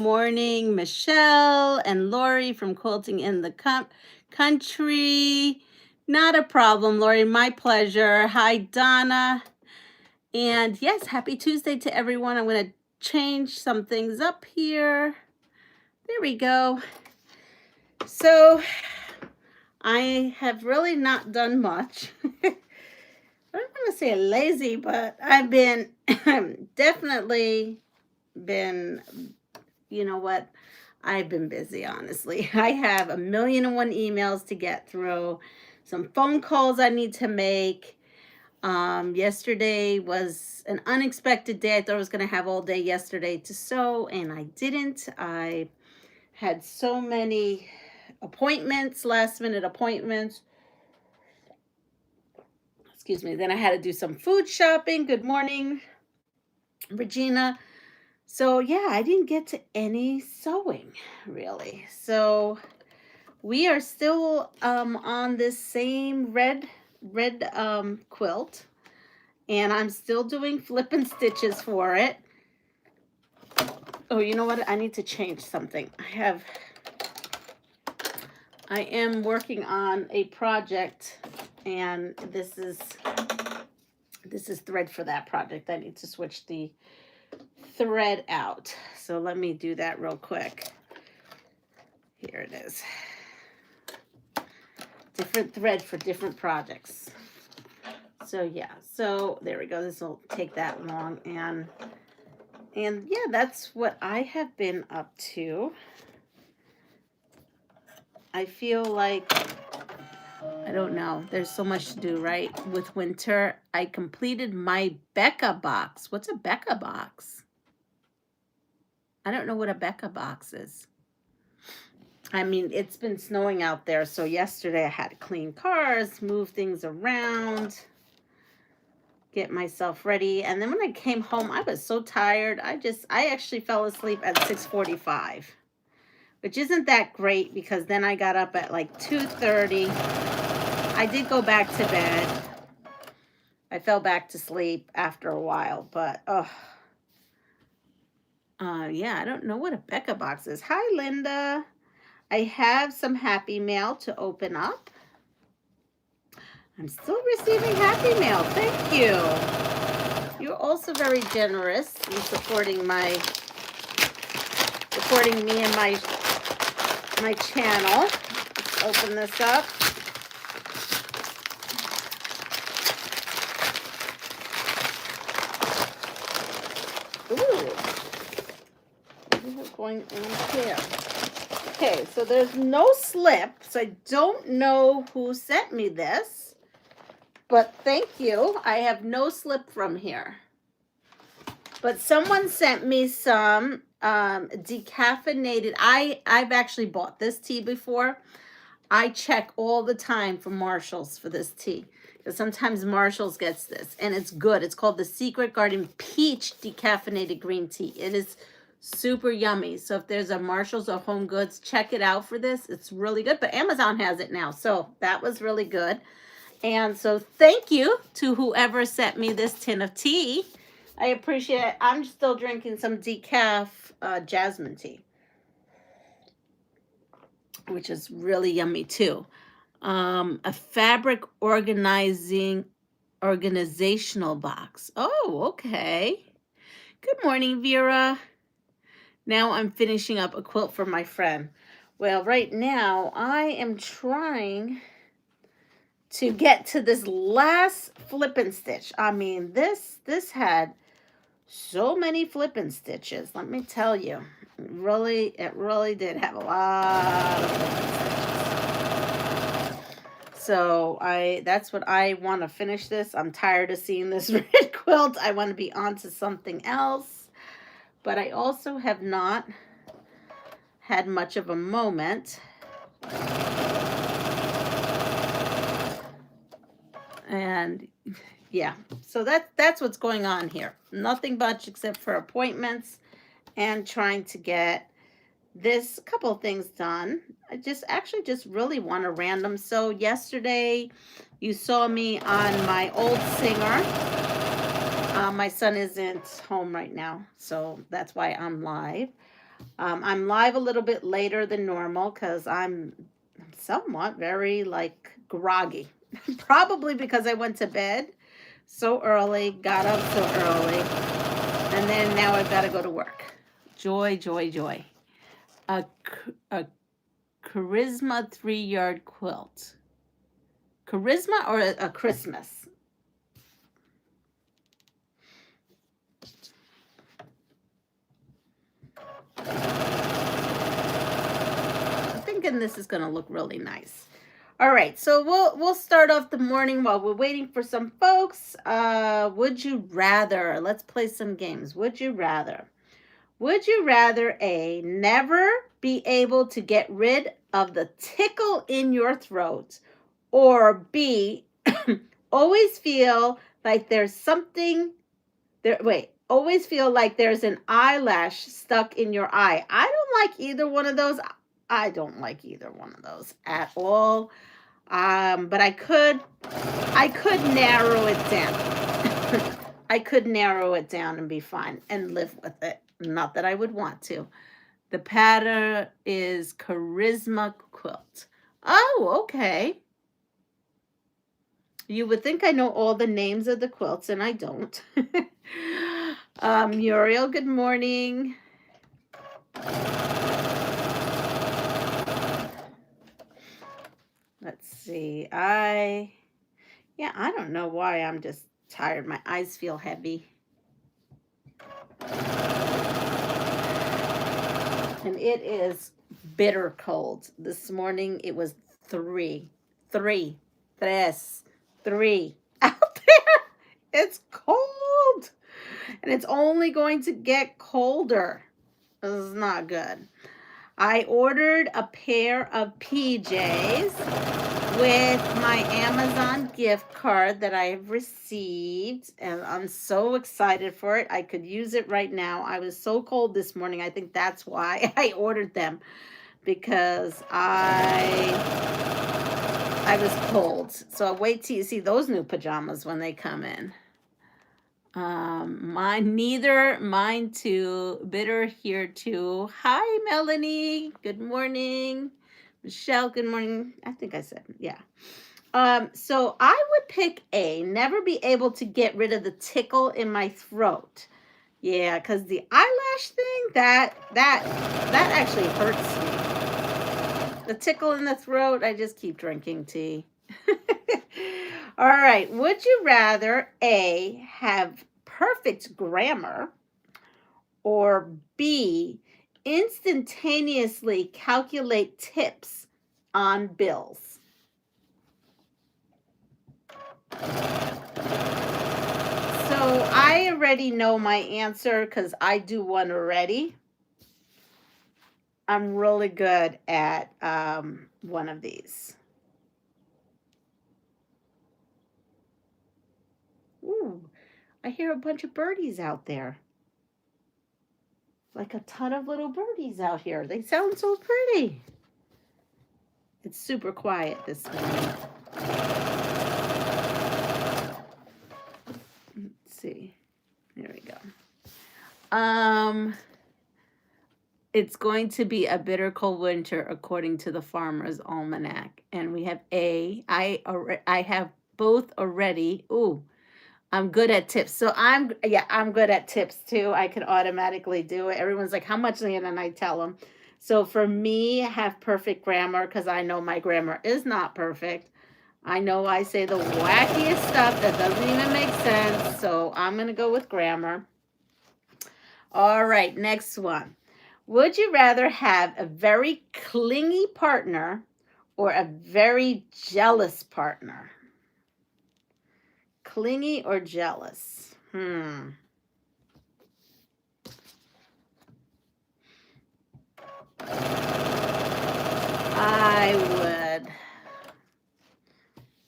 Morning, Michelle and Lori from Quilting in the Country. Not a problem, Lori. My pleasure. Hi, Donna. And yes, happy Tuesday to everyone. I'm going to change some things up here. There we go. So I have really not done much. I don't want to say lazy, but I've been definitely been, you know what? I've been busy, honestly. I have 1,000,001 emails to get through, some phone calls I need to make. Yesterday was an unexpected day. I thought I was going to have all day yesterday to sew, and I didn't. I had so many appointments, last minute appointments. Excuse me. Then I had to do some food shopping. Good morning, Regina. So yeah, I didn't get to any sewing really. So we are still on this same red quilt, and I'm still doing flip and stitches for it. Oh, you know what? I need to change something. I am working on a project, and this is thread for that project. I need to switch the thread out. So let me do that real quick. Here it is. Different thread for different projects. So yeah, so there we go. This will take that long, and yeah, that's what I have been up to. I feel like, I don't know, there's so much to do, right? With winter, I completed my Becca box. What's a Becca box? I don't know what a Becca box is. I mean, it's been snowing out there, so yesterday I had to clean cars, move things around, get myself ready. And then when I came home, I was so tired. I actually fell asleep at 6:45, which isn't that great because then I got up at like 2:30. I did go back to bed. I fell back to sleep after a while, but yeah, I don't know what a Becca box is. Hi, Linda. I have some happy mail to open up. I'm still receiving happy mail. Thank you. You're also very generous in supporting me and my channel. Let's open this up. Ooh. This is going in here. Okay, so there's no slip, so I don't know who sent me this, but thank you. I have no slip from here. But someone sent me some decaffeinated. I've actually bought this tea before. I check all the time for Marshall's for this tea, because sometimes Marshall's gets this, and it's good. It's called the Secret Garden Peach Decaffeinated Green Tea. It is super yummy. So if there's a Marshall's or Home Goods, check it out for this. It's really good, but Amazon has it now, so that was really good. And so thank you to whoever sent me this tin of tea. I appreciate it. I'm still drinking some decaf jasmine tea, which is really yummy too. A fabric organizational box. Oh, okay. Good morning, Vera. Now I'm finishing up a quilt for my friend. Well, right now I am trying to get to this last flip and stitch. I mean, this had so many flip and stitches. Let me tell you, it really did have a lot of flip and stitches. So that's what I want to finish this. I'm tired of seeing this red quilt. I want to be on to something else. But I also have not had much of a moment. And yeah, so that's what's going on here. Nothing much except for appointments and trying to get this couple of things done. I just really want a random. So yesterday you saw me on my old singer. My son isn't home right now, so that's why I'm live. I'm live a little bit later than normal because I'm somewhat very like groggy. Probably because I went to bed so early, got up so early, and then now I've got to go to work. Joy, joy, joy. A Charisma 3-yard quilt. Charisma or a Christmas? I'm thinking this is going to look really nice. All right, so we'll start off the morning while we're waiting for some folks. Would you rather? Let's play some games. Would you rather? Would you rather A, never be able to get rid of the tickle in your throat, or B, always feel like there's something there, always feel like there's an eyelash stuck in your eye? I don't like either one of those. I don't like either one of those at all. But I could narrow it down. I could narrow it down and be fine and live with it. Not that I would want to. The pattern is Charisma Quilt. Oh, okay. You would think I know all the names of the quilts, and I don't. Muriel, good morning. Let's see. I don't know why. I'm just tired. My eyes feel heavy. And it is bitter cold. This morning it was 3 out there. It's cold. And it's only going to get colder. This is not good. I ordered a pair of PJs with my Amazon gift card that I've received, and I'm so excited for it. I could use it right now. I was so cold this morning. I think that's why I ordered them, because I was cold. So I'll wait till you see those new pajamas when they come in. Mine too. Bitter here too. Hi, Melanie. Good morning. Michelle, good morning. I think I said, yeah. So I would pick A, never be able to get rid of the tickle in my throat. Yeah, because the eyelash thing, that actually hurts me. The tickle in the throat, I just keep drinking tea. All right, would you rather A, have perfect grammar, or B, instantaneously calculate tips on bills? So I already know my answer because I do one already. I'm really good at one of these. Ooh, I hear a bunch of birdies out there. Like a ton of little birdies out here. They sound so pretty. It's super quiet this morning. Let's see. There we go. It's going to be a bitter cold winter according to the Farmer's Almanac. And we have A. I have both already. Ooh, I'm good at tips. So I'm good at tips too. I can automatically do it. Everyone's like, how much, Leanne? And I tell them. So for me, have perfect grammar, because I know my grammar is not perfect. I know I say the wackiest stuff that doesn't even make sense. So I'm going to go with grammar. All right, next one. Would you rather have a very clingy partner or a very jealous partner? Clingy or jealous? I would.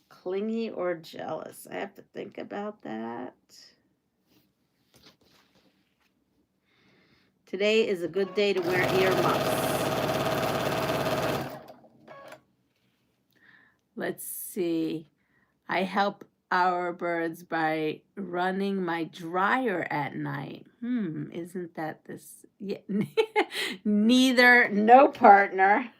Clingy or jealous? I have to think about that. Today is a good day to wear earmuffs. Let's see. I help our birds by running my dryer at night. Isn't that this? Yeah. Neither, no partner.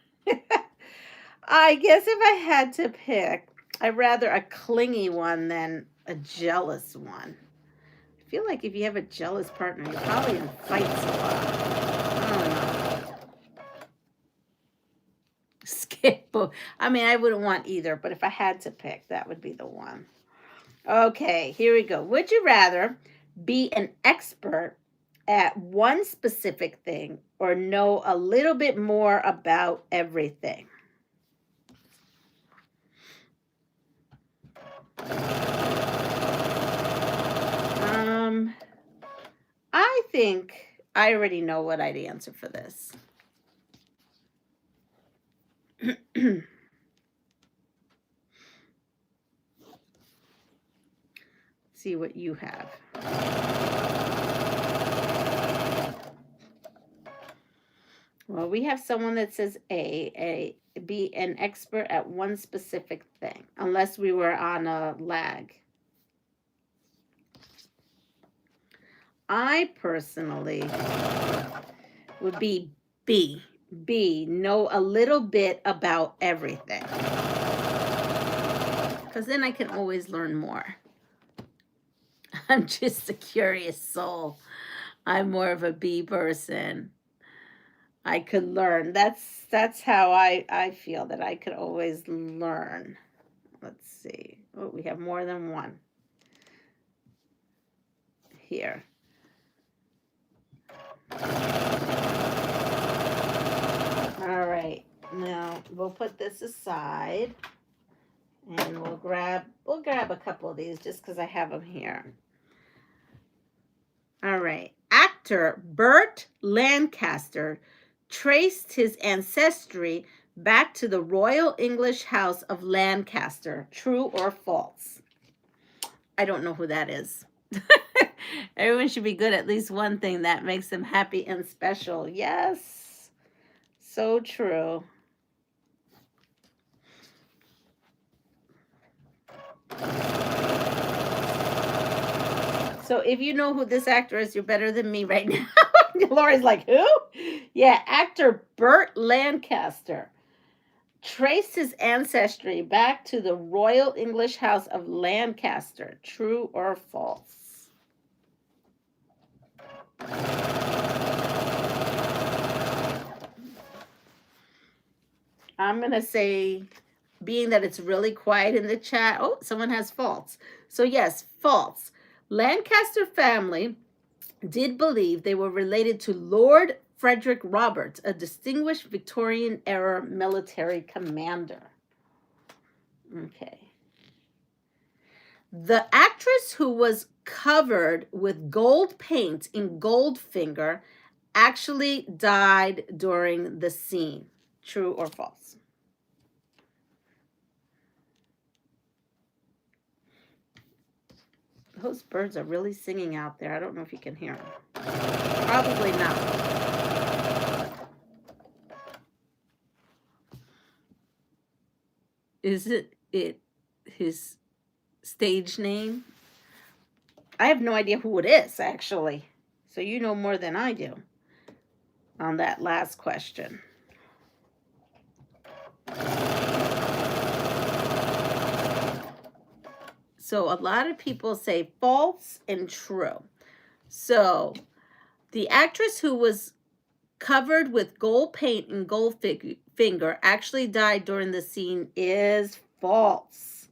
I guess if I had to pick, I'd rather a clingy one than a jealous one. I feel like if you have a jealous partner, you're probably in fights a lot. I don't know. Skip. I mean, I wouldn't want either, but if I had to pick, that would be the one. Okay, here we go. Would you rather be an expert at one specific thing or know a little bit more about everything? I think I already know what I'd answer for this. See what you have. Well, we have someone that says be an expert at one specific thing, unless we were on a lag. I personally would be B. B, know a little bit about everything. Because then I can always learn more. I'm just a curious soul. I'm more of a B person. I could learn. That's how I feel, that I could always learn. Let's see. Oh, we have more than one here. All right. Now we'll put this aside and we'll grab a couple of these just because I have them here. All right. Actor Burt Lancaster traced his ancestry back to the Royal English House of Lancaster. True or false? I don't know who that is. Everyone should be good at least one thing that makes them happy and special. Yes. So true. So if you know who this actor is, you're better than me right now. Lori's like, who? Yeah, actor Burt Lancaster traced his ancestry back to the Royal English House of Lancaster. True or false? I'm going to say, being that it's really quiet in the chat, oh, someone has false. So yes, false. Lancaster family did believe they were related to Lord Frederick Roberts, a distinguished Victorian-era military commander. Okay. The actress who was covered with gold paint in Goldfinger actually died during the scene. True or false? Those birds are really singing out there. I don't know if you can hear them. Probably not. Is it his stage name? I have no idea who it is, actually. So you know more than I do on that last question. So a lot of people say false and true. So the actress who was covered with gold paint and Goldfinger actually died during the scene is false.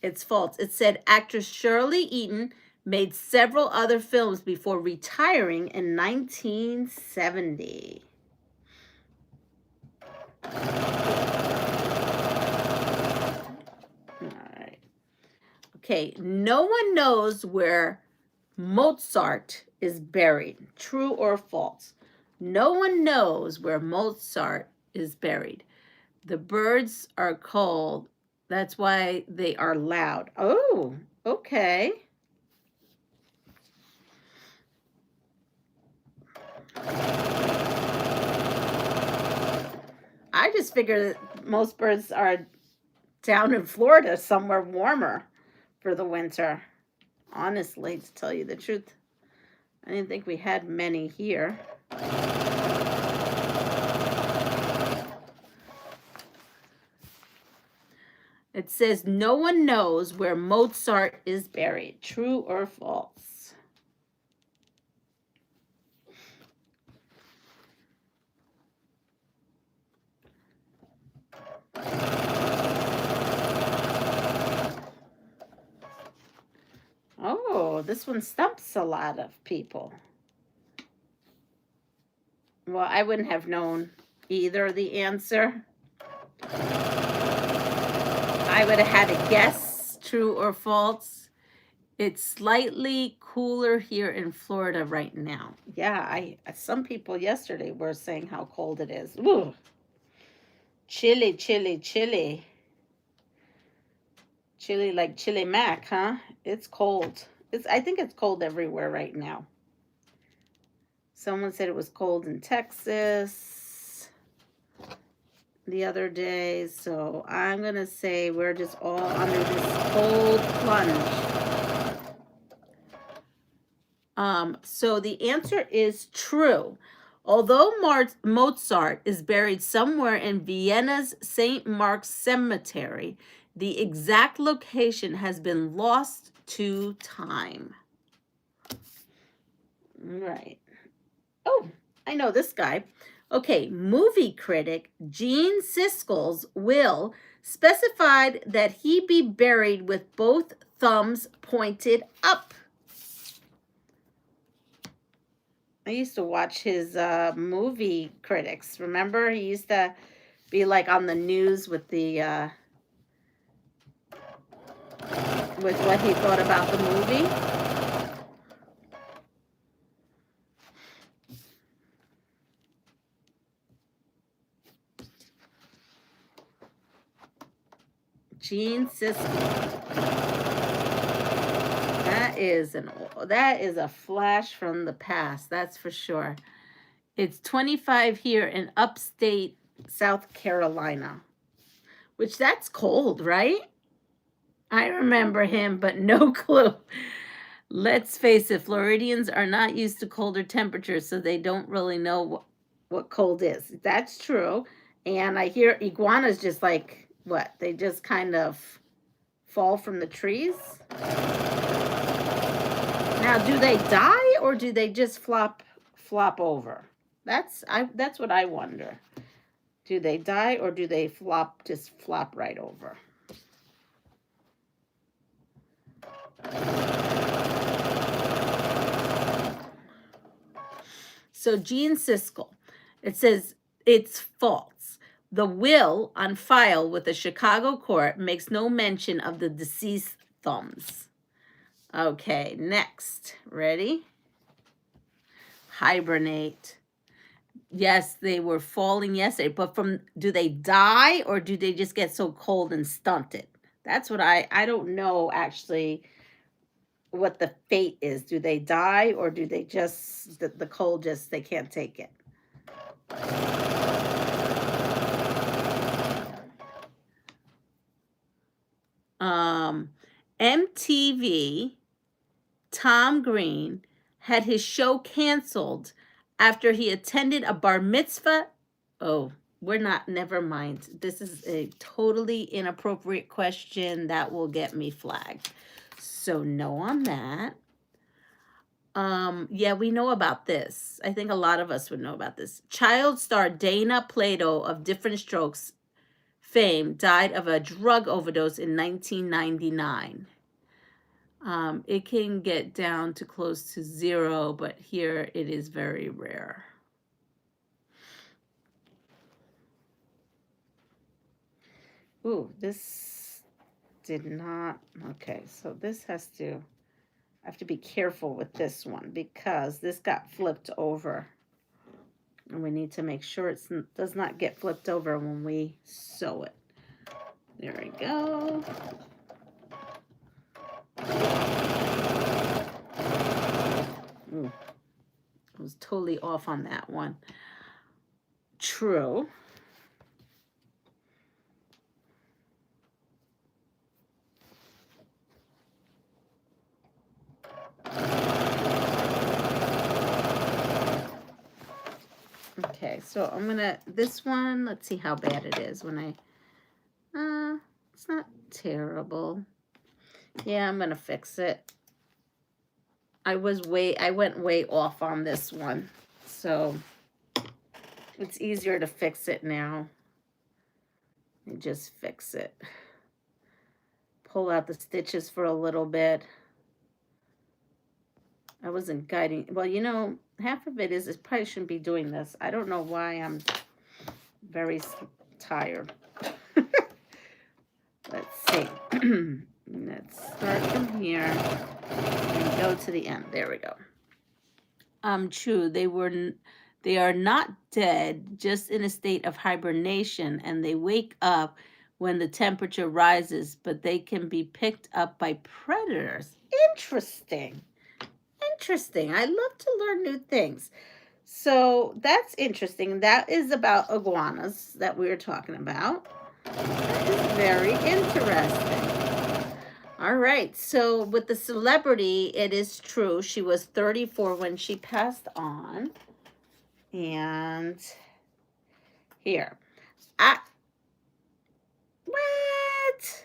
It's false. It said actress Shirley Eaton made several other films before retiring in 1970. Okay, no one knows where Mozart is buried. True or false? No one knows where Mozart is buried. The birds are cold. That's why they are loud. Oh, okay. I just figured that most birds are down in Florida, somewhere warmer. for the winter. Honestly, to tell you the truth, I didn't think we had many here. It says, no one knows where Mozart is buried. True or false? Oh, this one stumps a lot of people. Well, I wouldn't have known either the answer. I would have had to guess true or false. It's slightly cooler here in Florida right now. Yeah, some people yesterday were saying how cold it is. Ooh. Chilly, chilly, chilly. Chilly like chili mac, huh? It's cold. I think it's cold everywhere right now. Someone said it was cold in Texas the other day. So I'm going to say we're just all under this cold plunge. So the answer is true. Although Mozart is buried somewhere in Vienna's St. Mark's Cemetery, the exact location has been lost to time. Right. Oh, I know this guy. Okay, movie critic Gene Siskel's will specified that he be buried with both thumbs pointed up. I used to watch his movie critics. Remember, he used to be like on the news with the with what he thought about the movie. Gene Siskel. That is a flash from the past, that's for sure. It's 25 here in upstate South Carolina, which that's cold, right? I remember him, but no clue. Let's face it, Floridians are not used to colder temperatures, so they don't really know what cold is. That's true. And I hear iguanas just like, what? They just kind of fall from the trees? Now, do they die or do they just flop over? That's what I wonder. Do they die or do they just flop right over? So Gene Siskel, it says it's false. The will on file with the Chicago court makes no mention of the deceased thumbs. Okay, next. Ready? Hibernate. Yes, they were falling yesterday, but do they die or do they just get so cold and stunted? That's what I don't know actually what the fate is. Do they die or do they just, the cold just, they can't take it? MTV, Tom Green had his show canceled after he attended a bar mitzvah. Oh, never mind. This is a totally inappropriate question that will get me flagged. So no on that. Yeah, we know about this. I think a lot of us would know about this. Child star Dana Plato of Different Strokes fame died of a drug overdose in 1999. It can get down to close to 0, but here it is very rare. Ooh, this did not. Okay, so this I have to be careful with this one because this got flipped over. And we need to make sure it does not get flipped over when we sew it. There we go. Ooh, I was totally off on that one. True. So I'm gonna, this one, let's see how bad it is when it's not terrible. Yeah, I'm gonna fix it. I went way off on this one. So it's easier to fix it now. And just fix it. Pull out the stitches for a little bit. I wasn't guiding. Well, you know, half of it is I probably shouldn't be doing this. I don't know why I'm very tired. Let's see. Let's start from here and go to the end. There we go. True. They are not dead, just in a state of hibernation, and they wake up when the temperature rises, but they can be picked up by predators. Interesting. Interesting. I love to learn new things. So that's interesting. That is about iguanas that we were talking about. That is very interesting. All right. So with the celebrity, it is true. She was 34 when she passed on. And here. What?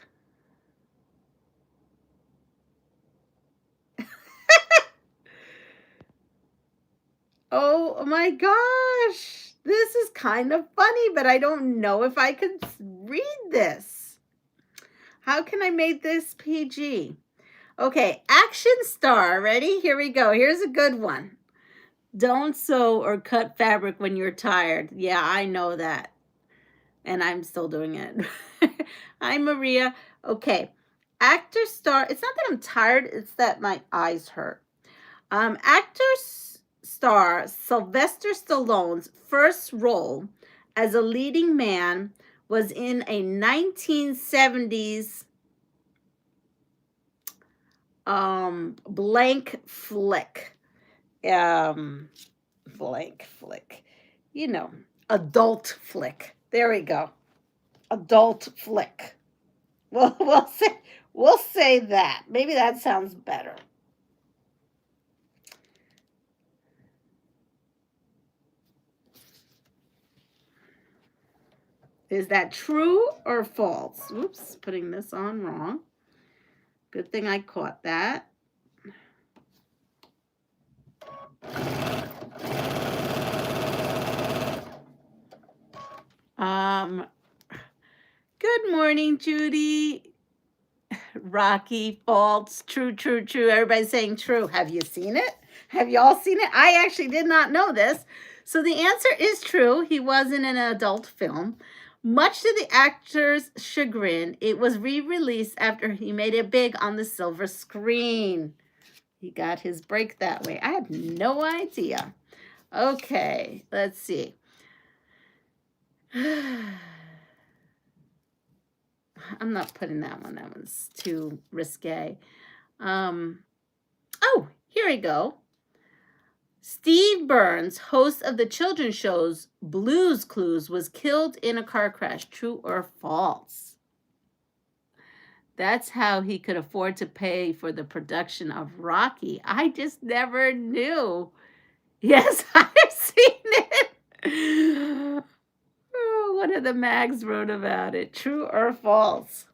Oh my gosh. This is kind of funny, but I don't know if I could read this. How can I make this PG? Okay, action star. Ready? Here we go. Here's a good one. Don't sew or cut fabric when you're tired. Yeah, I know that. And I'm still doing it. Hi, Maria. Okay. Actor star. It's not that I'm tired. It's that my eyes hurt. Actor star Sylvester Stallone's first role as a leading man was in a 1970s blank flick. Blank flick. You know, adult flick. There we go. Adult flick. Well, we'll say that. Maybe that sounds better. Is that true or false? Oops, putting this on wrong. Good thing I caught that. Good morning, Judy. Rocky, false, true, true, true. Everybody's saying true. Have you seen it? Have you all seen it? I actually did not know this. So the answer is true. He was in an adult film. Much to the actor's chagrin, it was re-released after he made it big on the silver screen. He got his break that way. I had no idea. Okay, let's see. I'm not putting that one. That one's too risque. Oh, here we go. Steve Burns, host of the children's shows Blue's Clues, was killed in a car crash. True or false? That's how he could afford to pay for the production of Rocky. I just never knew. Yes, I've seen it. Oh, one of the mags wrote about it. True or false?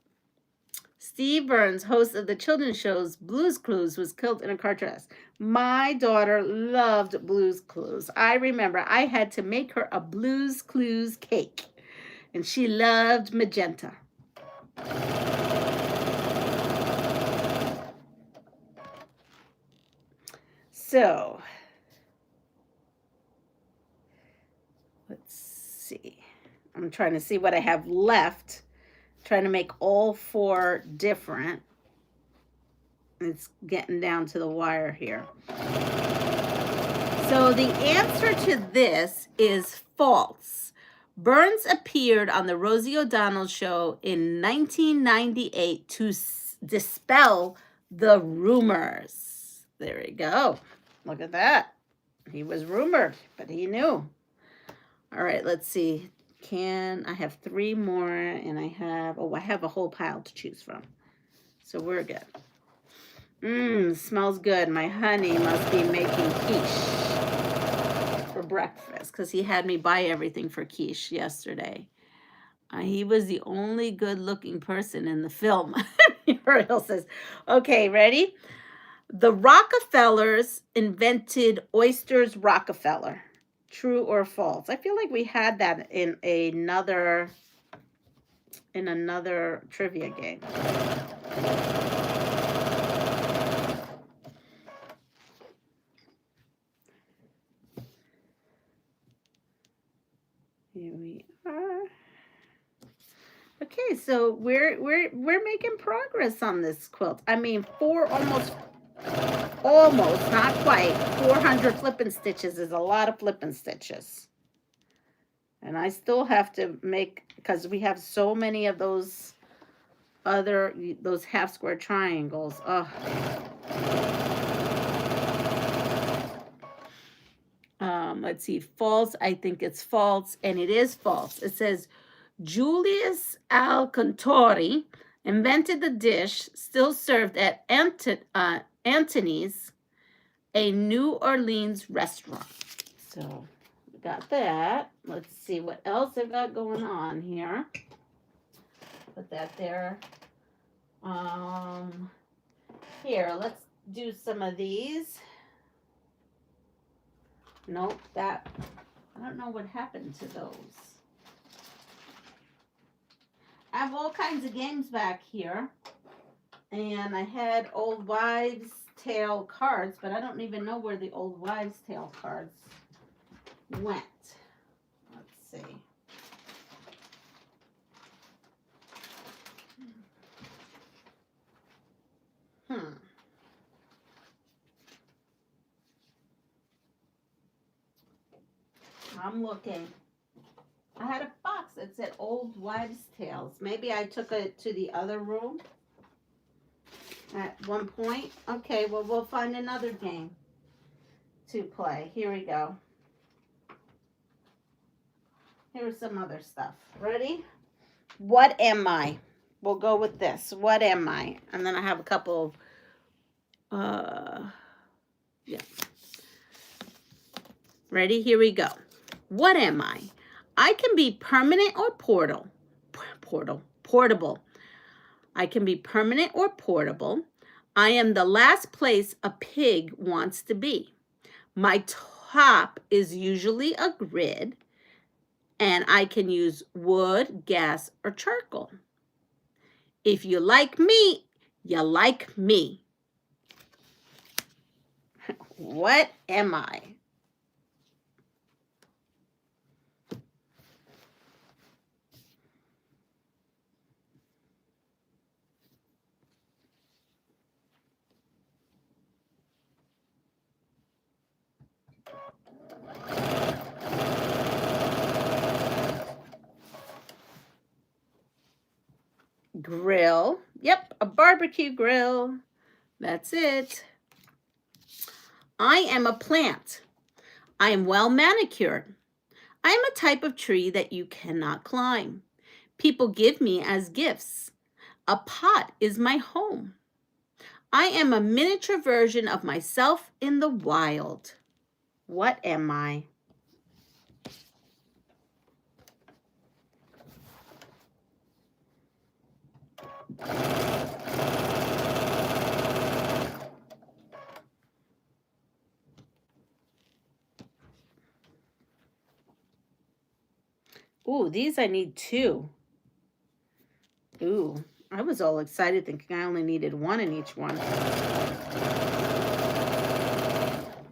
Steve Burns, host of the children's shows Blue's Clues, was killed in a car crash. My daughter loved Blue's Clues. I remember I had to make her a Blue's Clues cake, and she loved magenta. So, let's see. I'm trying to see what I have left. Trying to make all 4 different. It's getting down to the wire here. So the answer to this is false. Burns appeared on the Rosie O'Donnell show in 1998 to dispel the rumors. There you go. Look at that. He was rumored, but he knew. All right, let's see. I have 3 more, and I have a whole pile to choose from. So we're good. Smells good. My honey must be making quiche. for breakfast because he had me buy everything for quiche yesterday. He was the only good-looking person in the film. Ariel says, okay, ready? The Rockefellers invented oysters Rockefeller. True or false? I feel like we had that in another trivia game. Here we are. Okay, so we're making progress on this quilt. I mean, almost, not quite, 400 flipping stitches is a lot of flipping stitches. And I still have to make, because we have so many of those half square triangles. Oh. Let's see, false. I think it's false, and it is false. It says, Julius Alcantori invented the dish still served at Antony's, a New Orleans restaurant. So we got that. Let's see what else I've got going on here. Put that there. Here, let's do some of these. Nope, I don't know what happened to those. I have all kinds of games back here. And I had old wives' tale cards, but I don't even know where the old wives' tale cards went. Let's see. I'm looking. I had a box that said Old Wives' Tales. Maybe I took it to the other room at one point. Okay, well, we'll find another game to play. Here we go. Here's some other stuff. Ready? What am I? We'll go with this. What am I? And then I have a couple of, yeah. Ready? Here we go. What am I? I can be permanent or portable. I can be permanent or portable. I am the last place a pig wants to be. My top is usually a grid, and I can use wood, gas, or charcoal. If you like me, you like me. What am I? Grill. Yep, a barbecue grill. That's it. I am a plant. I am well manicured. I am a type of tree that you cannot climb. People give me as gifts. A pot is my home. I am a miniature version of myself in the wild. What am I? Ooh, these I need 2. Ooh, I was all excited thinking I only needed 1 in each one.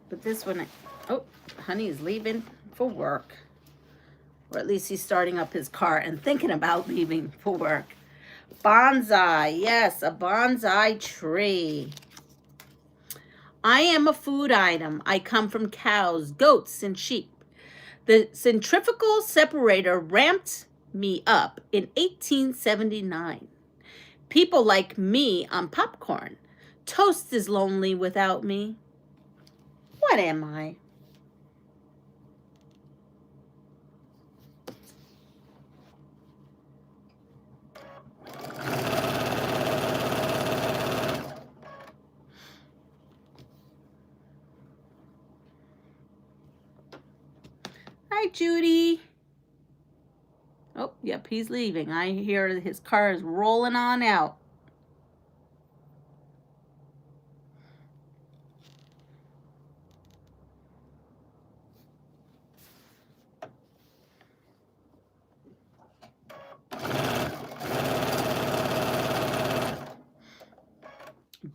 But this one, oh, honey's leaving for work. Or at least he's starting up his car and thinking about leaving for work. Bonsai, yes, a bonsai tree. I am a food item. I come from cows, goats, and sheep. The centrifugal separator ramped me up in 1879. People like me on popcorn. Toast is lonely without me. What am I? Hi, Judy. Oh, yep, he's leaving. I hear his car is rolling on out.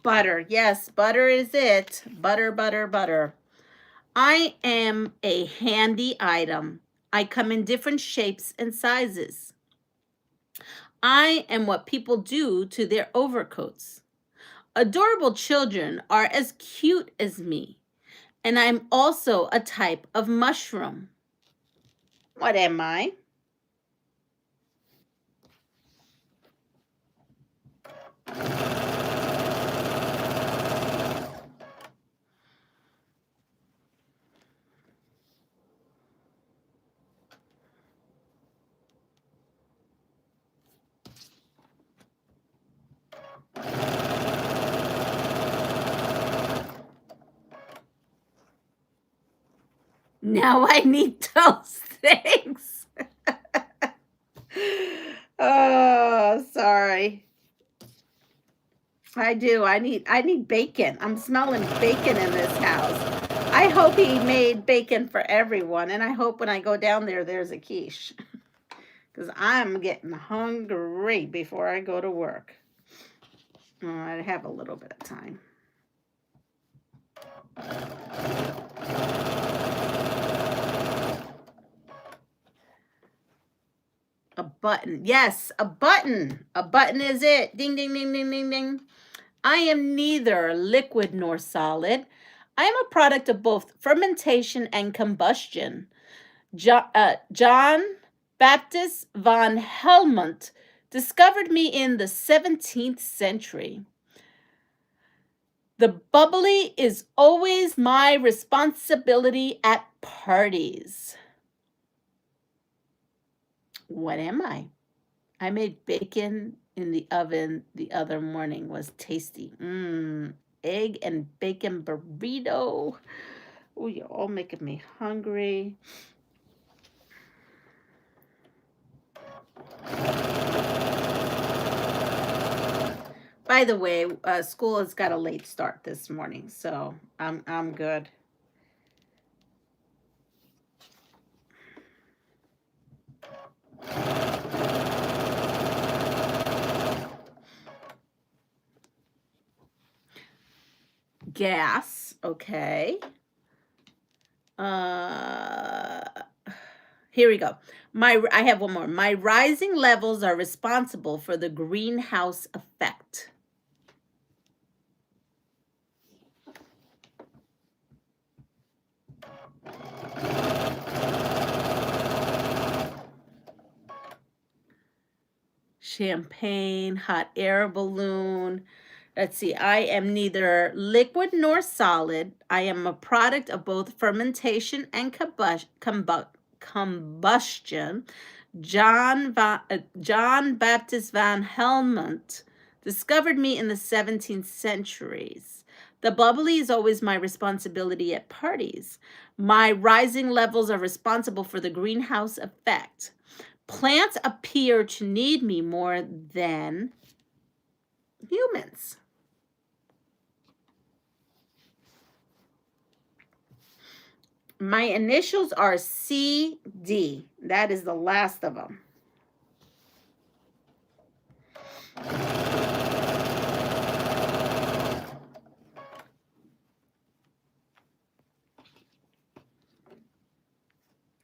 Butter. Yes, butter is it. Butter, butter, butter. I am a handy item. I come in different shapes and sizes. I am what people do to their overcoats. Adorable children are as cute as me. And I'm also a type of mushroom. What am I? Now I need those things. Oh, sorry. I do. I need bacon. I'm smelling bacon in this house. I hope he made bacon for everyone, and I hope when I go down there, there's a quiche. Because I'm getting hungry before I go to work. Oh, I have a little bit of time. A button. Yes, a button. A button is it. Ding, ding, ding, ding, ding, ding. I am neither liquid nor solid. I am a product of both fermentation and combustion. John Baptist von Helmont discovered me in the 17th century. The bubbly is always my responsibility at parties. What am I? I made bacon in the oven the other morning. Was tasty. Egg and bacon burrito. Oh, you're all making me hungry. By the way, school has got a late start this morning, so I'm good. Gas, okay. Here we go. I have one more. My rising levels are responsible for the greenhouse effect. Champagne, hot air balloon. Let's see. I am neither liquid nor solid. I am a product of both fermentation and combustion. John Baptist von Helmont discovered me in the 17th centuries. The bubbly is always my responsibility at parties. My rising levels are responsible for the greenhouse effect. Plants appear to need me more than humans. My initials are CD. That is the last of them.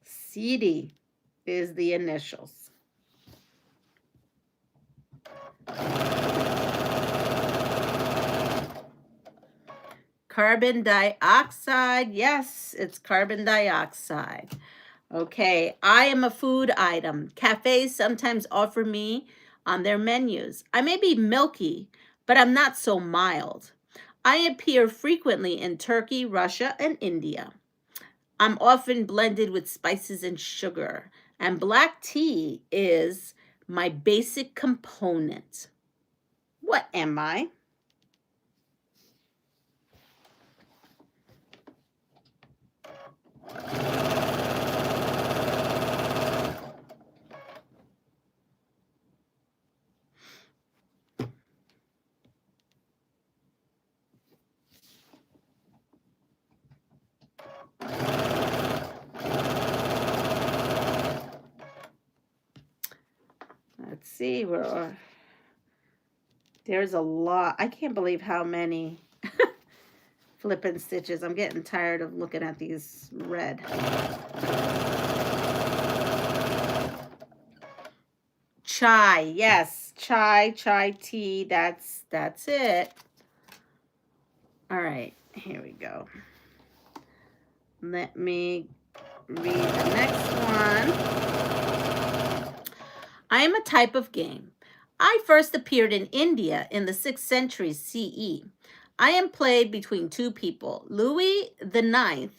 CD is the initials. Carbon dioxide. Yes, it's carbon dioxide. Okay, I am a food item. Cafes sometimes offer me on their menus. I may be milky, but I'm not so mild. I appear frequently in Turkey, Russia, and India. I'm often blended with spices and sugar, and black tea is my basic component. What am I? Let's see. There's a lot. I can't believe how many flipping stitches. I'm getting tired of looking at these red. Chai, yes, chai tea. That's it. All right, here we go. Let me read the next one. I am a type of game. I first appeared in India in the 6th century CE. I am played between two people. Louis IX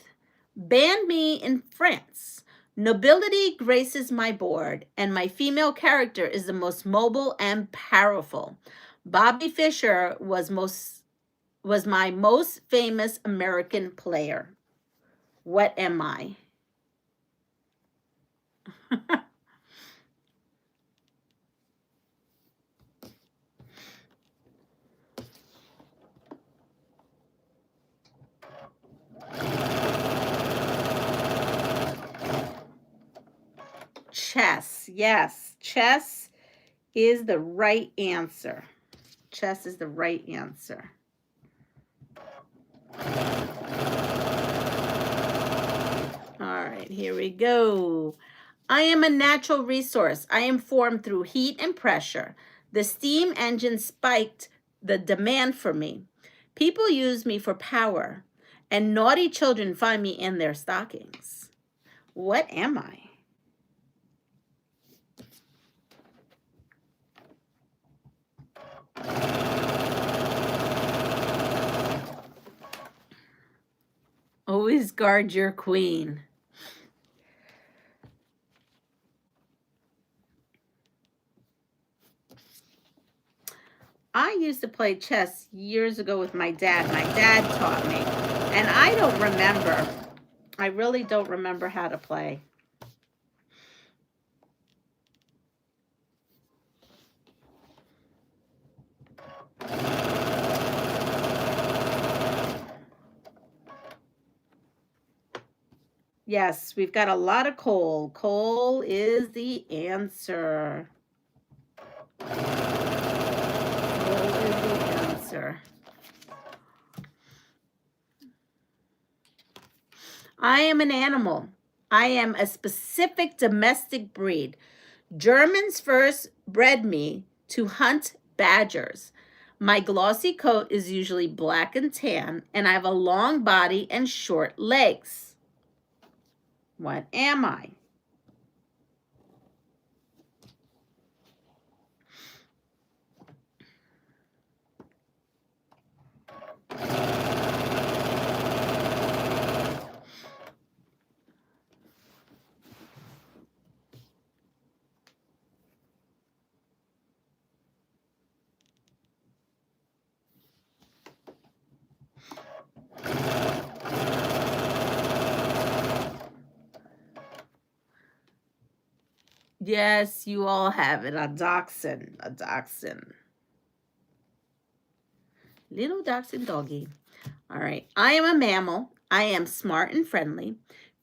banned me in France. Nobility graces my board, and my female character is the most mobile and powerful. Bobby Fischer was my most famous American player. What am I? Chess. Yes, chess is the right answer. Chess is the right answer. All right, here we go. I am a natural resource. I am formed through heat and pressure. The steam engine spiked the demand for me. People use me for power, and naughty children find me in their stockings. What am I? Always guard your queen. I used to play chess years ago with my dad. My dad taught me, and I don't remember. I really don't remember how to play. Yes, we've got a lot of coal. Coal is the answer. Coal is the answer. I am an animal. I am a specific domestic breed. Germans first bred me to hunt badgers. My glossy coat is usually black and tan, and I have a long body and short legs. What am I? Yes, you all have it. A dachshund. A dachshund. Little dachshund doggy. All right. I am a mammal. I am smart and friendly.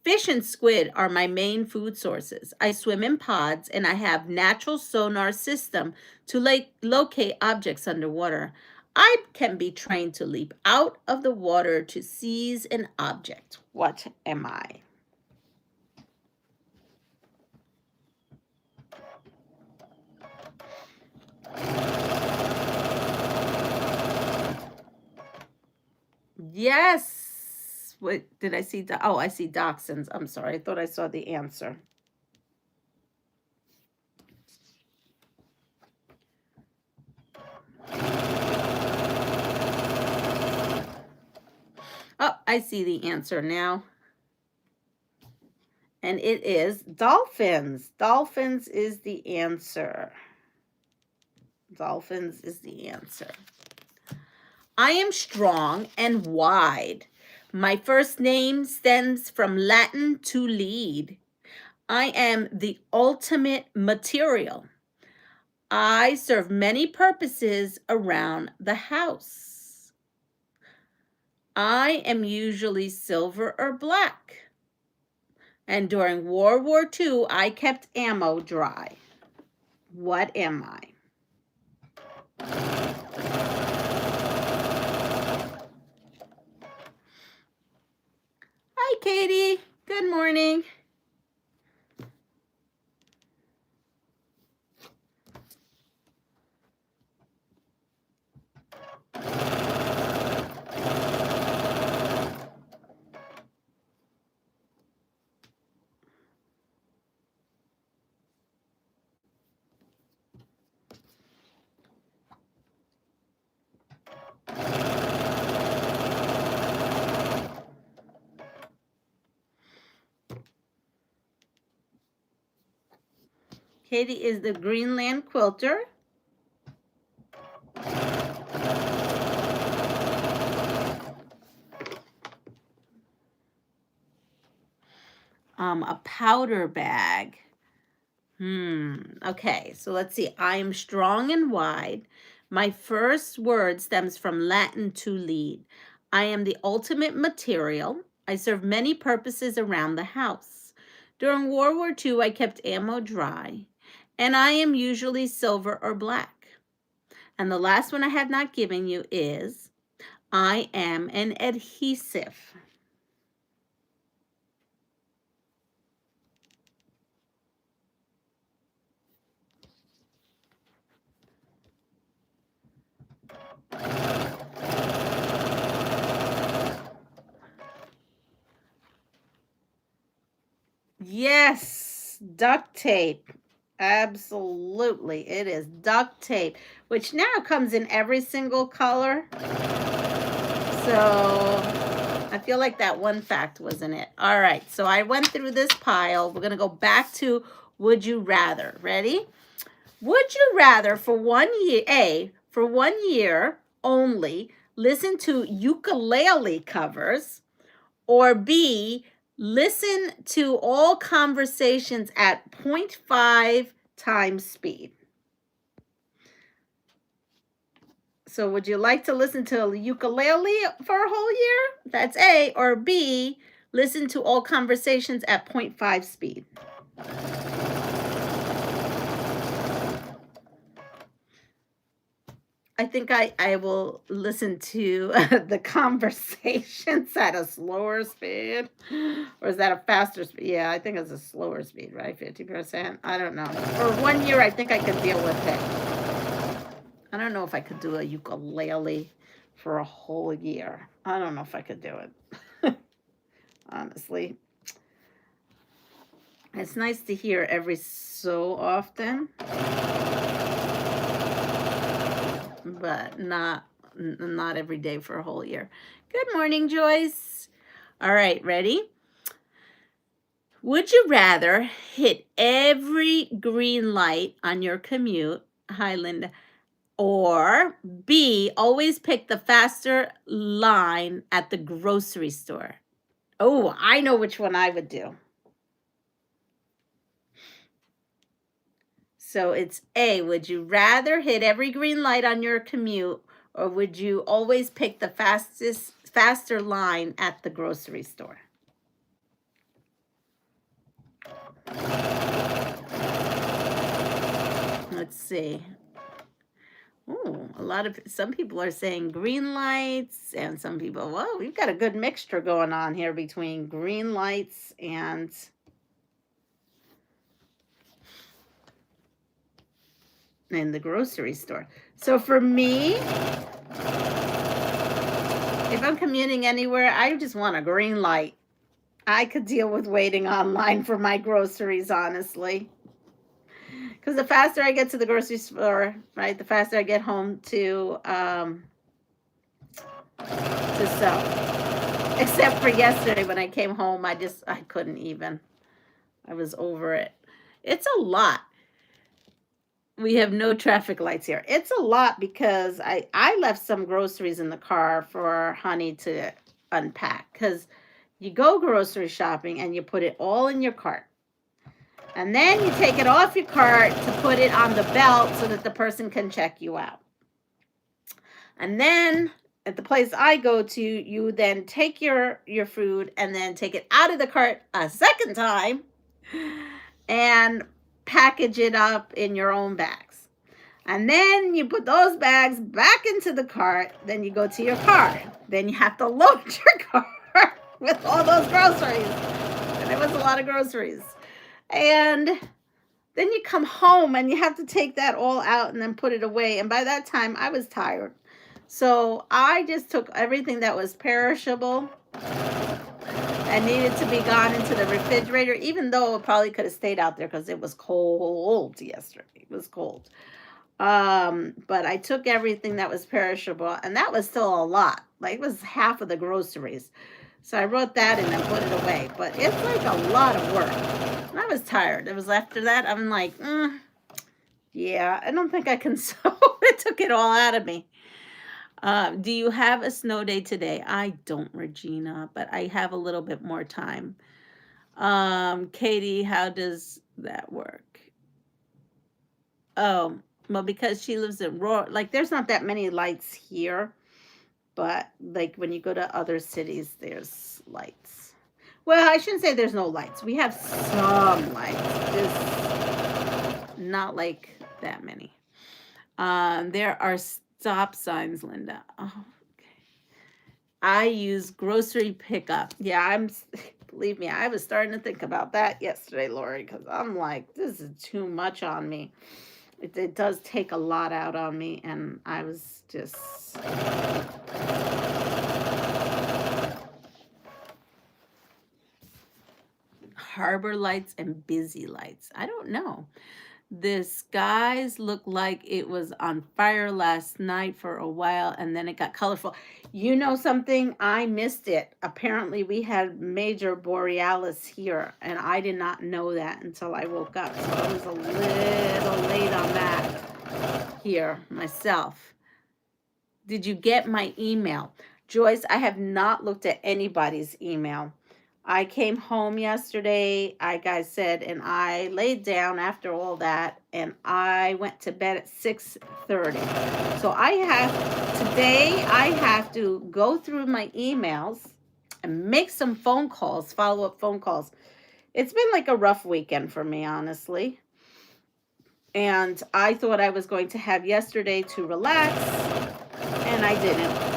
Fish and squid are my main food sources. I swim in pods, and I have natural sonar system to locate objects underwater. I can be trained to leap out of the water to seize an object. What am I? Yes. What did I see? Oh, I see dachshunds. I'm sorry. I thought I saw the answer. Oh, I see the answer now. And it is dolphins. Dolphins is the answer. Dolphins is the answer. I am strong and wide. My first name stems from Latin to lead. I am the ultimate material. I serve many purposes around the house. I am usually silver or black. And during World War II, I kept ammo dry. What am I? Hi, Katie. Good morning. Katie is the Greenland quilter. A powder bag. Okay, so let's see. I am strong and wide. My first word stems from Latin to lead. I am the ultimate material. I serve many purposes around the house. During World War II, I kept ammo dry, and I am usually silver or black. And the last one I have not given you is I am an adhesive. Yes, duct tape. Absolutely. It is duct tape, which now comes in every single color. So I feel like that one fact wasn't it. All right. So I went through this pile. We're going to go back to would you rather. Ready? Would you rather for 1 year, for 1 year only, listen to ukulele covers, or B, listen to all conversations at 0.5 times speed? So would you like to listen to ukulele for a whole year? That's A. Or B, listen to all conversations at 0.5 speed. I think I will listen to the conversations at a slower speed. Or is that a faster speed? Yeah, I think it's a slower speed, right? 50%. I don't know. For 1 year, I think I could deal with it. I don't know if I could do a ukulele for a whole year. I don't know if I could do it. Honestly. It's nice to hear every so often, but not every day for a whole year. Good morning, Joyce. All right, ready? Would you rather hit every green light on your commute, hi Linda, or B, always pick the faster line at the grocery store? Oh, I know which one I would do. So it's A, would you rather hit every green light on your commute, or would you always pick the faster line at the grocery store? Let's see. Oh, some people are saying green lights, and some people, well, we've got a good mixture going on here between green lights and in the grocery store. So for me, if I'm commuting anywhere, I just want a green light. I could deal with waiting online for my groceries, honestly. Because the faster I get to the grocery store, right, the faster I get home to sew. Except for yesterday when I came home, I couldn't even. I was over it. It's a lot. We have no traffic lights here. It's a lot because I left some groceries in the car for Honey to unpack, because you go grocery shopping and you put it all in your cart. And then you take it off your cart to put it on the belt so that the person can check you out. And then at the place I go to, you then take your food and then take it out of the cart a second time and package it up in your own bags. And then you put those bags back into the cart. Then you go to your car. Then you have to load your car with all those groceries. And it was a lot of groceries. And then you come home and you have to take that all out and then put it away. And by that time, I was tired. So I just took everything that was perishable and needed to be gone into the refrigerator, even though it probably could have stayed out there because it was cold yesterday. It was cold. But I took everything that was perishable, and that was still a lot. Like, it was half of the groceries. So I wrote that in and put it away. But it's like a lot of work. And I was tired. It was after that, I'm like, yeah, I don't think I can sew. It took it all out of me. Do you have a snow day today? I don't, Regina, but I have a little bit more time. Katie, how does that work? Oh, well, because she lives in rural, like, there's not that many lights here, but like when you go to other cities, there's lights. Well, I shouldn't say there's no lights. We have some lights, just not like that many. There are stop signs, Linda. Oh, okay. I use grocery pickup. Yeah, believe me, I was starting to think about that yesterday, Lori, because I'm like, this is too much on me. It does take a lot out on me, and I was just... Harbor lights and busy lights. I don't know. The skies looked like it was on fire last night for a while, and then it got colorful. You know something? I missed it. Apparently, we had major borealis here, and I did not know that until I woke up. So I was a little late on that here myself. Did you get my email? Joyce, I have not looked at anybody's email. I came home yesterday, like I said, and I laid down after all that, and I went to bed at 6:30. So today I have to go through my emails and make some phone calls, follow-up phone calls. It's been like a rough weekend for me, honestly. And I thought I was going to have yesterday to relax, and I didn't.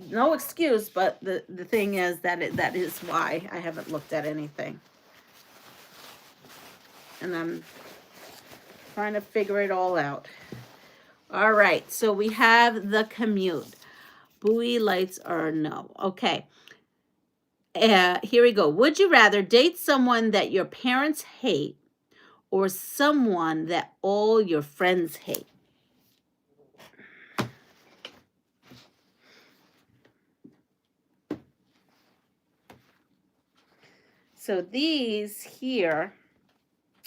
No excuse, but the thing is that that is why I haven't looked at anything. And I'm trying to figure it all out. All right, so we have the commute. Buoy lights or no. Okay. Here we go. Would you rather date someone that your parents hate or someone that all your friends hate? So these here,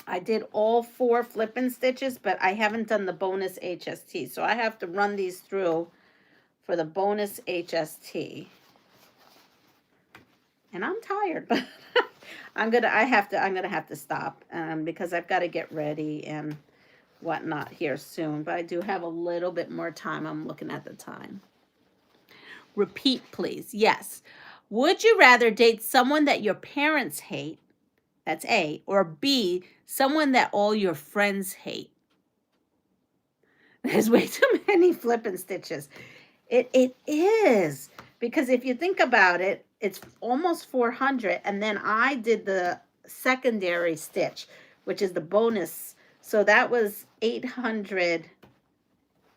I did all 4 flip-in stitches, but I haven't done the bonus HST. So I have to run these through for the bonus HST. And I'm tired, but I'm gonna have to stop because I've got to get ready and whatnot here soon. But I do have a little bit more time. I'm looking at the time. Repeat, please. Yes. Would you rather date someone that your parents hate, that's A, or B, someone that all your friends hate? There's way too many flippin' stitches. It is, because if you think about it, it's almost 400, and then I did the secondary stitch, which is the bonus, so that was 800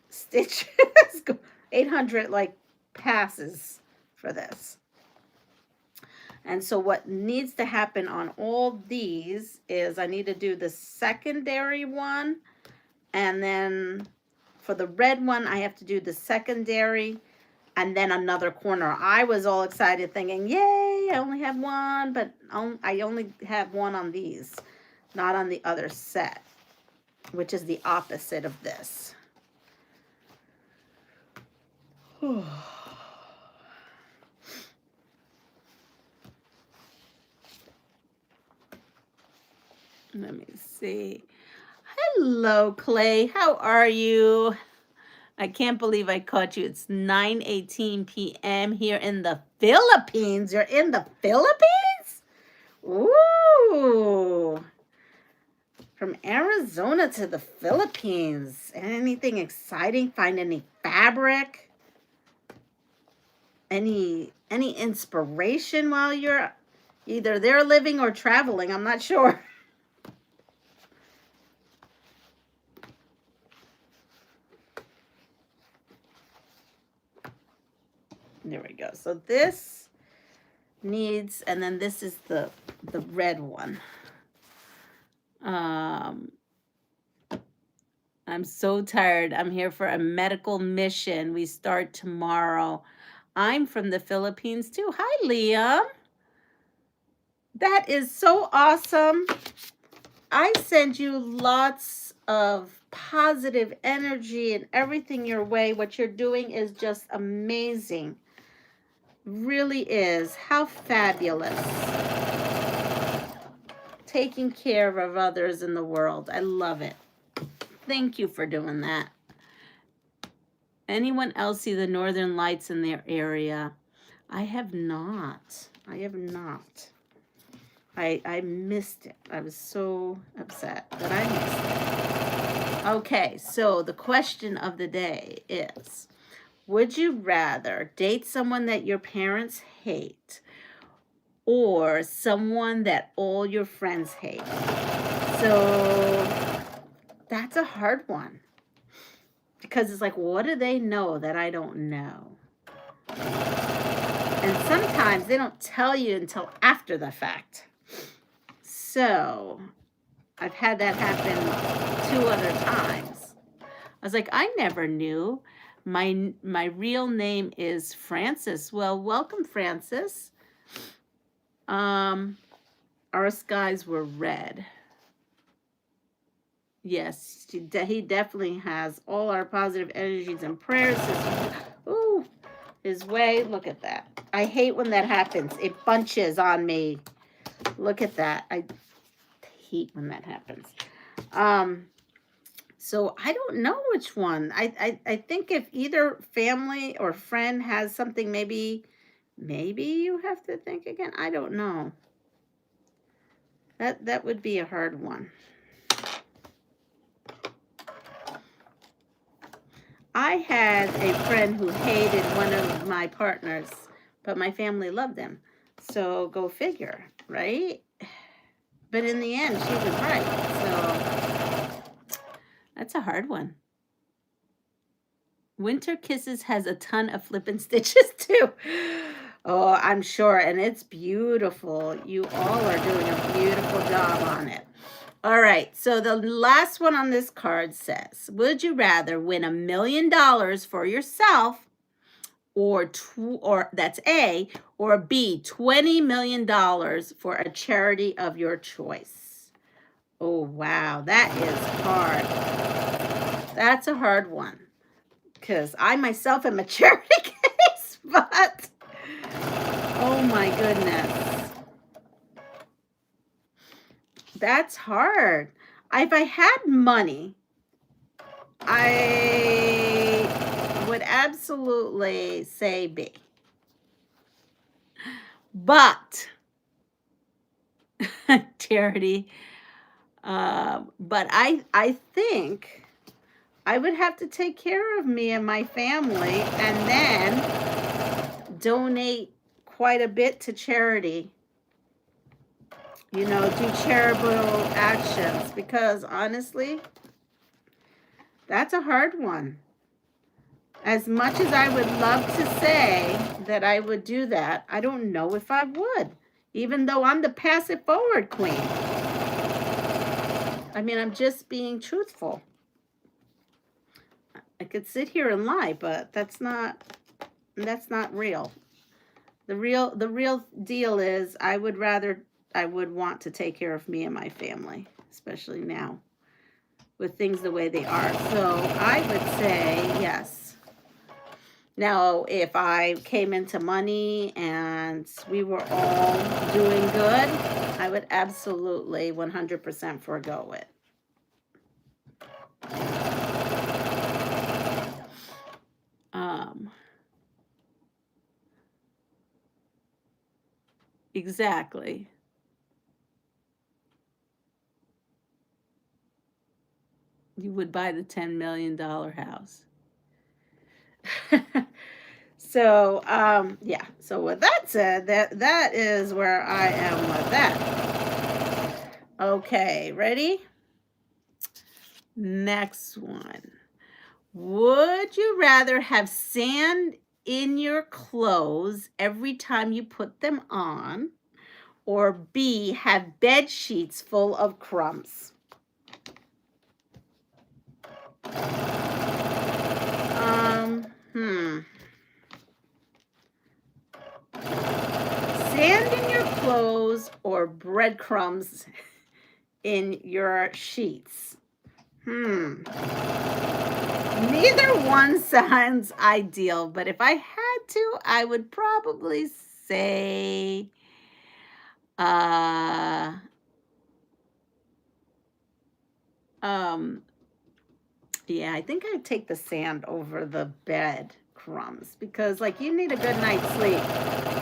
stitches, 800 like passes for this. And so what needs to happen on all these is I need to do the secondary one, and then for the red one, I have to do the secondary and then another corner. I was all excited thinking, yay, I only have one, but I only have one on these, not on the other set, which is the opposite of this. Let me see. Hello, Clay. How are you? I can't believe I caught you. It's 9:18 p.m. here in the Philippines. You're in the Philippines? Ooh. From Arizona to the Philippines. Anything exciting? Find any fabric? Any inspiration while you're either there living or traveling? I'm not sure. There we go. So this needs, and then this is the red one. I'm so tired. I'm here for a medical mission. We start tomorrow. I'm from the Philippines too. Hi, Liam. That is so awesome. I send you lots of positive energy and everything your way. What you're doing is just amazing. Really is. How fabulous. Taking care of others in the world. I love it. Thank you for doing that. Anyone else see the northern lights in their area? I have not. I have not. I missed it. I was so upset that I missed it. Okay, so the question of the day is, would you rather date someone that your parents hate or someone that all your friends hate? So that's a hard one. Because it's like, what do they know that I don't know? And sometimes they don't tell you until after the fact. So I've had that happen 2 other times. I was like, I never knew. My real name is Francis. Well, welcome, Francis. Our skies were red. Yes, he definitely has all our positive energies and prayers. Ooh, his way. Look at that. I hate when that happens. It bunches on me. Look at that. I hate when that happens. So I don't know which one. I think if either family or friend has something, maybe you have to think again. I don't know. That would be a hard one. I had a friend who hated one of my partners, but my family loved him. So go figure, right? But in the end, she was right. So that's a hard one. Winter Kisses has a ton of flippin' stitches too. Oh, I'm sure. And it's beautiful. You all are doing a beautiful job on it. All right, so the last one on this card says, would you rather win $1 million for yourself or that's A, or B, $20 million for a charity of your choice? Oh, wow, that is hard. That's a hard one because I myself am a charity case, but oh my goodness. That's hard. If I had money, I would absolutely say B. But charity. But I think I would have to take care of me and my family and then donate quite a bit to charity. You know, do charitable actions, because honestly, that's a hard one. As much as I would love to say that I would do that, I don't know if I would, even though I'm the passive forward queen. I mean, I'm just being truthful. I could sit here and lie, but that's not real. The real deal is I would want to take care of me and my family, especially now with things the way they are. So I would say yes. Now, if I came into money and we were all doing good, I would absolutely 100% forego it. Exactly. You would buy the $10 million house. So, yeah. So with that said, that is where I am with that. Okay, ready? Next one. Would you rather have sand in your clothes every time you put them on, or B, have bed sheets full of crumbs? Sand in your clothes or breadcrumbs in your sheets? Neither one sounds ideal, but if I had to, I would probably say uh yeah, I think I'd take the sand over the bed crumbs because like you need a good night's sleep.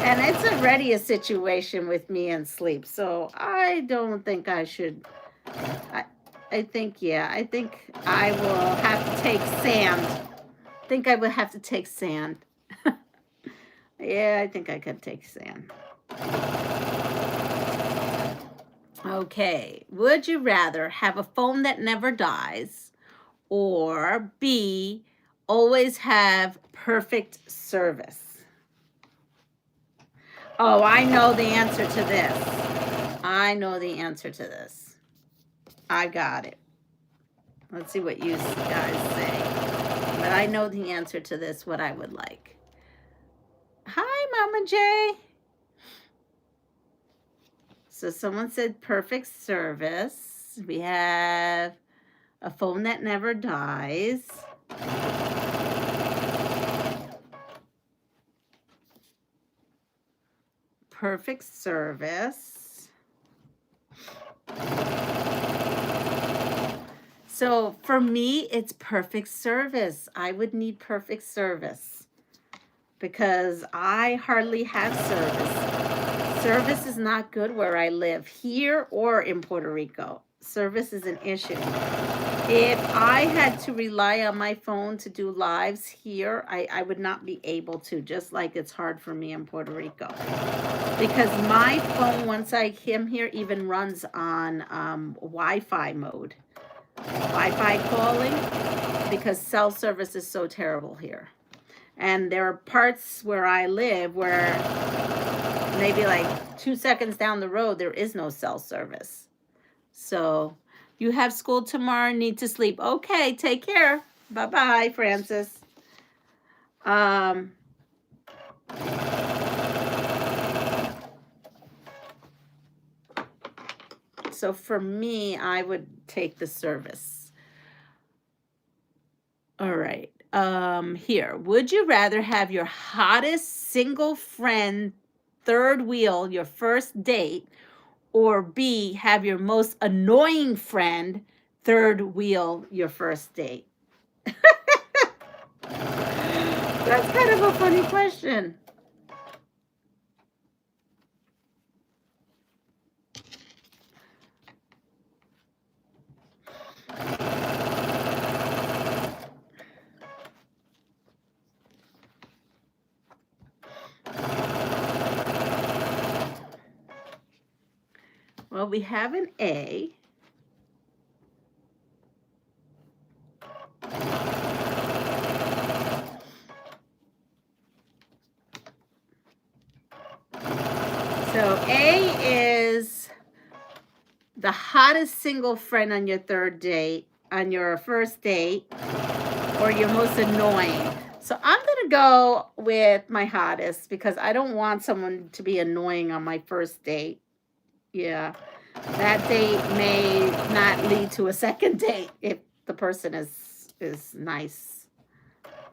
And it's already a situation with me and sleep. So I don't think I should I think yeah, I think I will have to take sand. I think I would have to take sand. Yeah, I think I could take sand. Okay, would you rather have a phone that never dies or B, always have perfect service? Oh, I know the answer to this. I know the answer to this. I got it. Let's see what you guys say. But I know the answer to this, what I would like. Hi, Mama J. So someone said perfect service. We have a phone that never dies. Perfect service. So for me, it's perfect service. I would need perfect service because I hardly have service. Service is not good where I live, here or in Puerto Rico. Service is an issue. If I had to rely on my phone to do lives here, I would not be able to, just like it's hard for me in Puerto Rico. Because my phone, once I come here, even runs on Wi-Fi mode. Wi-Fi calling, because cell service is so terrible here. And there are parts where I live where maybe like 2 seconds down the road, there is no cell service. So you have school tomorrow, need to sleep. Okay, take care. Bye-bye, Francis. So for me, I would take the service. All right. Here, would you rather have your hottest single friend third wheel your first date, or B, have your most annoying friend third wheel your first date? That's kind of a funny question. Well, we have an A. So A is the hottest single friend on your third date, on your first date, or your most annoying. So I'm going to go with my hottest because I don't want someone to be annoying on my first date. Yeah. That date may not lead to a second date if the person is nice.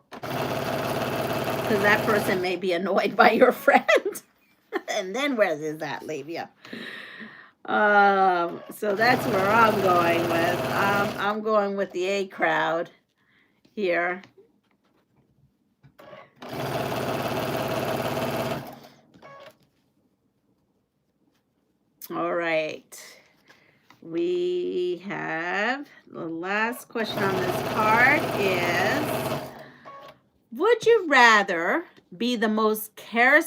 Because that person may be annoyed by your friend. And then where does that leave you? So that's where I'm going with. I'm going with the A crowd here. All right. we have the last question on this card is, would you rather be the most here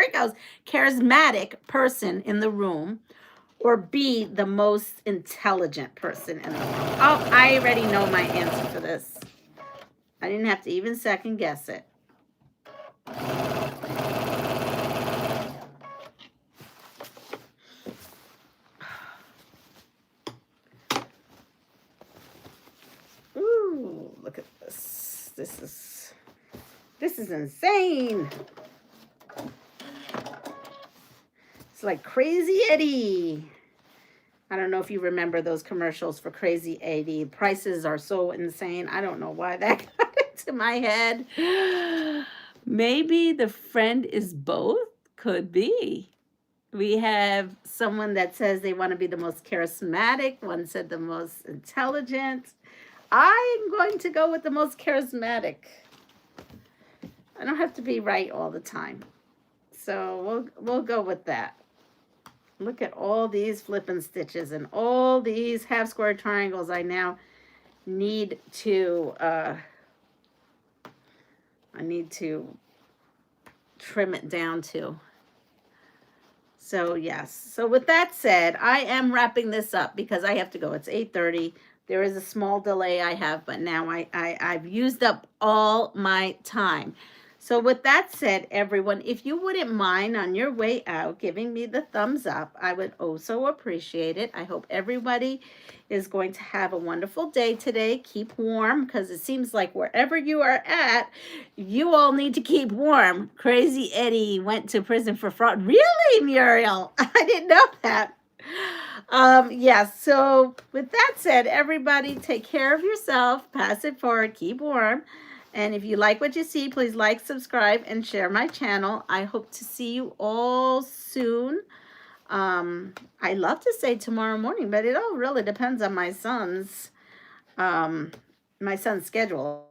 it goes, charismatic person in the room, or be the most intelligent person in the room? Oh, I already know my answer for this. I didn't have to even second guess it. Ooh, look at this. This is insane. It's like Crazy Eddie. I don't know if you remember those commercials for Crazy Eddie. Prices are so insane. I don't know why that got into my head. Maybe the friend is both? Could be. We have someone that says they want to be the most charismatic. One said the most intelligent. I'm going to go with the most charismatic. I don't have to be right all the time. So we'll go with that. Look at all these flipping stitches and all these half square triangles I now need to trim it down to. So yes. So with that said, I am wrapping this up because I have to go. It's 8:30. There is a small delay I have, but now I've used up all my time. So with that said, everyone, if you wouldn't mind on your way out giving me the thumbs up, I would also appreciate it. I hope everybody is going to have a wonderful day today. Keep warm, because it seems like wherever you are at, you all need to keep warm. Crazy Eddie went to prison for fraud. Really, Muriel? I didn't know that. Yes, so with that said, everybody take care of yourself, pass it forward, keep warm. And if you like what you see, please like, subscribe, and share my channel. I hope to see you all soon. I love to say tomorrow morning, but it all really depends on my son's schedule.